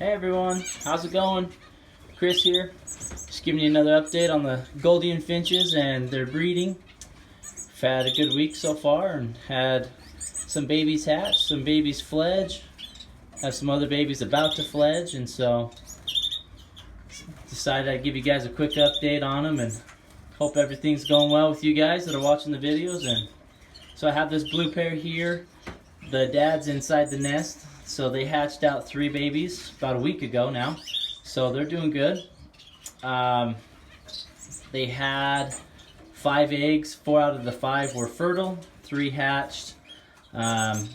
Hey everyone, how's it going? Chris here, just giving you another update on the Gouldian finches and their breeding. We've had a good week so far and had some babies hatch, some babies fledge, have some other babies about to fledge, and so decided I'd give you guys a quick update on them and hope everything's going well with you guys that are watching the videos. And so I have this blue pair here. The dad's inside the nest. So they hatched out 3 babies about a week ago now. So they're doing good. They had 5 eggs. 4 out of the 5 were fertile. 3 hatched.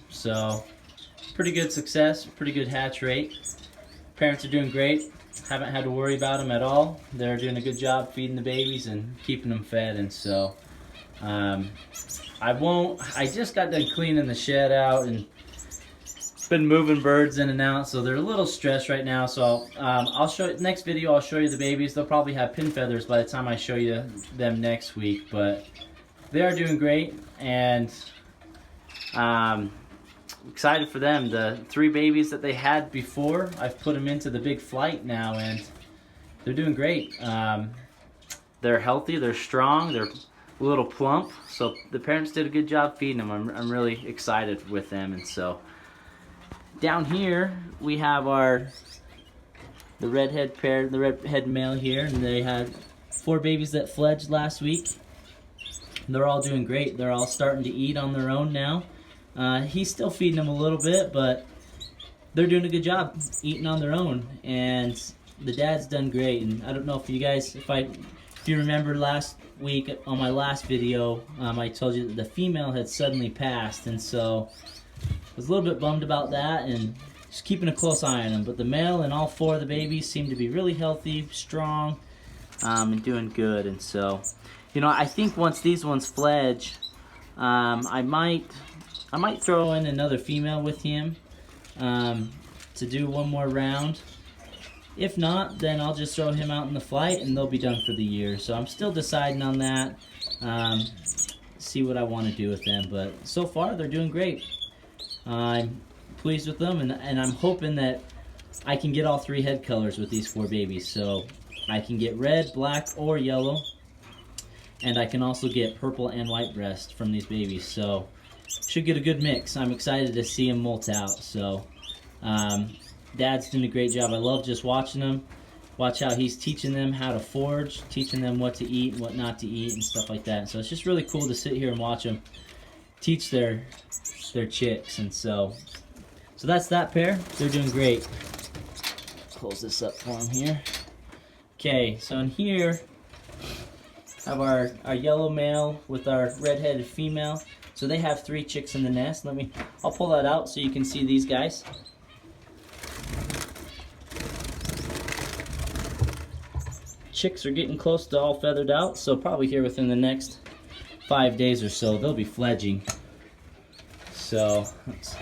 So pretty good success, pretty good hatch rate. Parents are doing great. Haven't had to worry about them at all. They're doing a good job feeding the babies and keeping them fed. And so I just got done cleaning the shed out and been moving birds in and out, so they're a little stressed right now. So I'll show you next video. I'll show you the babies. They'll probably have pin feathers by the time I show you them next week, but they are doing great, and excited for them. The 3 babies that they had before, I've put them into the big flight now, and they're doing great. They're healthy, they're strong, they're a little plump, so the parents did a good job feeding them. I'm really excited with them. And so down here we have the redhead pair, the redhead male here, and they had 4 babies that fledged last week. They're all doing great. They're all starting to eat on their own now. He's still feeding them a little bit, but they're doing a good job eating on their own, and the dad's done great. And I don't know if you guys, if you remember last week on my last video, I told you that the female had suddenly passed, and so I was a little bit bummed about that and just keeping a close eye on them. But the male and all 4 of the babies seem to be really healthy, strong, and doing good. And so, you know, I think once these ones fledge, I might throw in another female with him to do one more round. If not, then I'll just throw him out in the flight and they'll be done for the year. So I'm still deciding on that, see what I want to do with them. But so far, they're doing great. I'm pleased with them, and I'm hoping that I can get all 3 head colors with these 4 babies. So I can get red, black, or yellow, and I can also get purple and white breast from these babies. So should get a good mix. I'm excited to see them molt out. So Dad's doing a great job. I love just watching them. Watch how he's teaching them how to forage, teaching them what to eat and what not to eat and stuff like that. So it's just really cool to sit here and watch them teach their chicks. And so that's that pair. They're doing great. Close this up for them here. Okay, so in here have our yellow male with our red-headed female. So they have 3 chicks in the nest. I'll pull that out so you can see these guys. Chicks are getting close to all feathered out, so probably here within the next 5 days or so they'll be fledging. So let's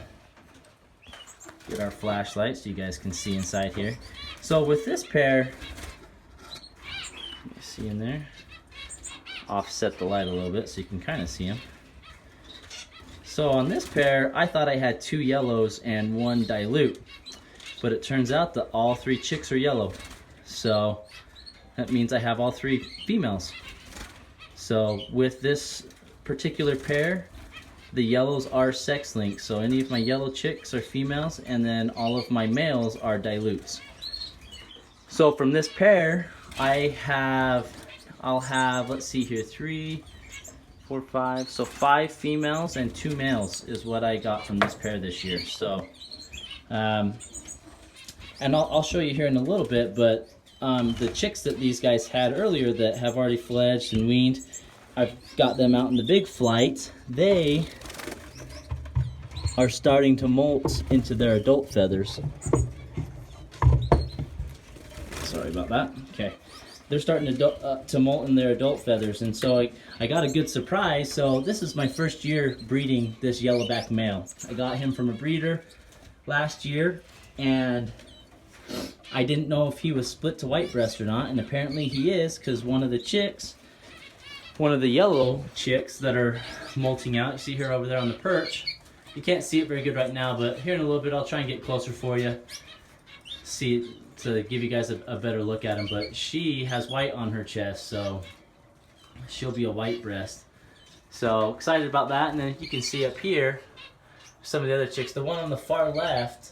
get our flashlight so you guys can see inside here. So with this pair, let me see in there, offset the light a little bit so you can kind of see them. So on this pair, I thought I had 2 yellows and 1 dilute, but it turns out that all 3 chicks are yellow. So that means I have all 3 females. So with this particular pair, the yellows are sex linked. So any of my yellow chicks are females, and then all of my males are dilutes. So from this pair, I'll have, let's see here, 3, 4, 5. So 5 females and 2 males is what I got from this pair this year. So, and I'll show you here in a little bit, but the chicks that these guys had earlier that have already fledged and weaned, I've got them out in the big flight. They are starting to molt into their adult feathers. Sorry about that. Okay. They're starting to molt in their adult feathers, and so I got a good surprise. So this is my first year breeding this yellowback male. I got him from a breeder last year, and I didn't know if he was split to white breast or not, and apparently he is, because one of the yellow chicks that are molting out, you see here over there on the perch, you can't see it very good right now, but here in a little bit I'll try and get closer for you. to give you guys a better look at them. But she has white on her chest, so she'll be a white breast. So excited about that. And then you can see up here some of the other chicks. The one on the far left,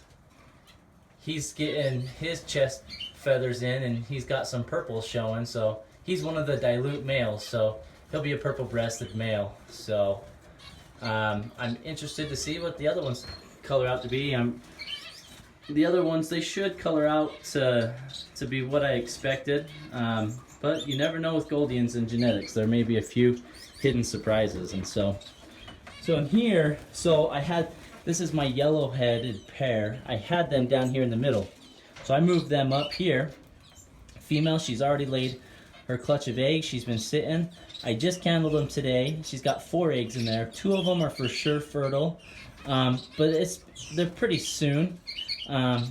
he's getting his chest feathers in, and he's got some purple showing, so he's one of the dilute males, so he'll be a purple breasted male. So I'm interested to see what the other ones color out to be. The other ones, they should color out to be what I expected, but you never know with Gouldians and genetics. There may be a few hidden surprises. And so in here, this is my yellow-headed pair. I had them down here in the middle, so I moved them up here. Female, she's already laid her clutch of eggs. She's been sitting. I just candled them today. She's got 4 eggs in there. 2 of them are for sure fertile, but they're pretty soon.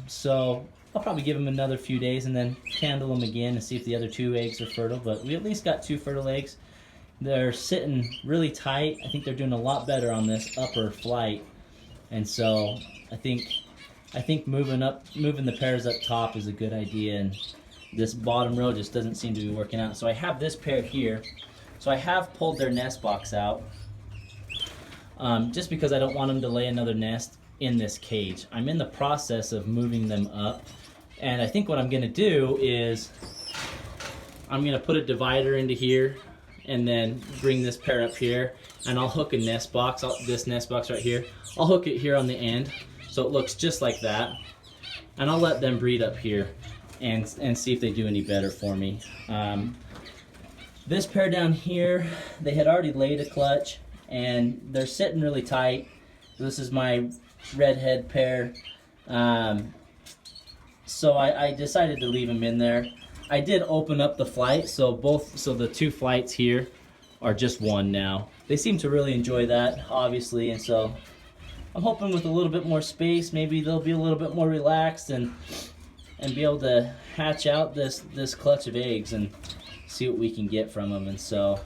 So I'll probably give them another few days and then candle them again and see if the other 2 eggs are fertile. But we at least got 2 fertile eggs. They're sitting really tight. I think they're doing a lot better on this upper flight. And so I think moving the pairs up top is a good idea, and this bottom row just doesn't seem to be working out. So I have this pair here. So I have pulled their nest box out, just because I don't want them to lay another nest in this cage. I'm in the process of moving them up, and I think what I'm going to do is I'm going to put a divider into here and then bring this pair up here, and I'll hook a nest box, this nest box right here. I'll hook it here on the end so it looks just like that, and I'll let them breed up here and see if they do any better for me. This pair down here, they had already laid a clutch and they're sitting really tight. This is my redhead pair, so I decided to leave them in there. I did open up the flight, so the 2 flights here are just 1 now. They seem to really enjoy that, obviously, and so I'm hoping with a little bit more space, maybe they'll be a little bit more relaxed and be able to hatch out this clutch of eggs and see what we can get from them. And so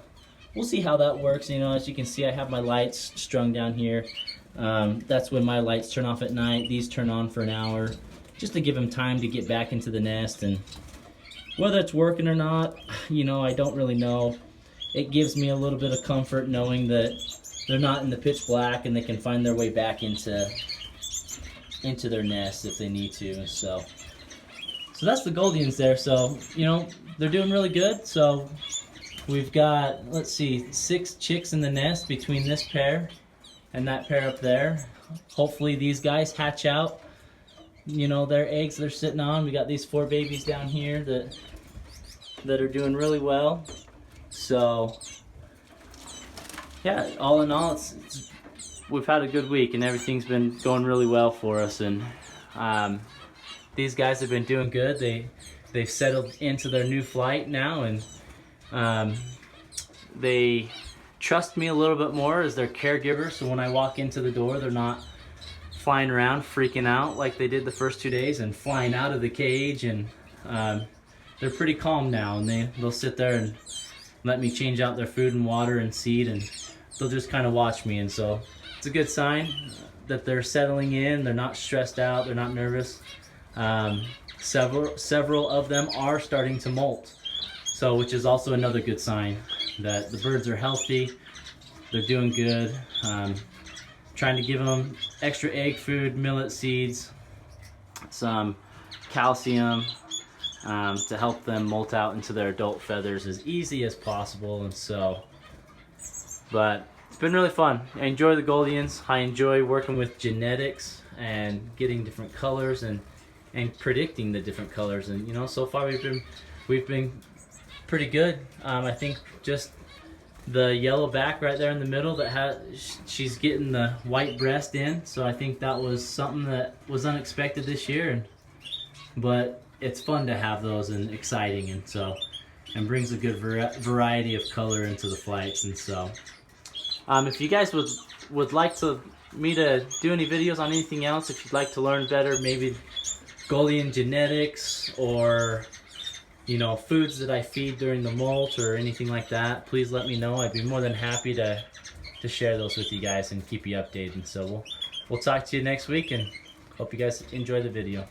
we'll see how that works. You know, as you can see, I have my lights strung down here. That's when my lights turn off at night. These turn on for an hour, just to give them time to get back into the nest. And whether it's working or not, you know, I don't really know. It gives me a little bit of comfort knowing that they're not in the pitch black and they can find their way back into their nest if they need to. So that's the Gouldians there. So, you know, they're doing really good. So we've got, let's see, 6 chicks in the nest between this pair and that pair up there. Hopefully these guys hatch out, you know, their eggs they're sitting on. We got these 4 babies down here that are doing really well. So yeah, all in all, we've had a good week and everything's been going really well for us. And these guys have been doing good. They've settled into their new flight now, and they trust me a little bit more as their caregiver. So when I walk into the door, they're not flying around freaking out like they did the first 2 days and flying out of the cage. And they're pretty calm now, and they'll sit there and let me change out their food and water and seed, and they'll just kind of watch me. And so it's a good sign that they're settling in. They're not stressed out. They're not nervous. Several of them are starting to molt, so which is also another good sign that the birds are healthy. They're doing good. Trying to give them extra egg food, millet seeds, some calcium, to help them molt out into their adult feathers as easy as possible. And so, but it's been really fun. I enjoy the Gouldians. I enjoy working with genetics and getting different colors and predicting the different colors. And you know, so far we've been pretty good. I think just the yellow back right there in the middle she's getting the white breast in. So I think that was something that was unexpected this year, but it's fun to have those and exciting, and brings a good variety of color into the flights. And so if you guys would like me to do any videos on anything else, if you'd like to learn better, maybe Gouldian genetics, or you know, foods that I feed during the molt or anything like that, please let me know. I'd be more than happy to share those with you guys and keep you updated. And so we'll talk to you next week, and hope you guys enjoy the video.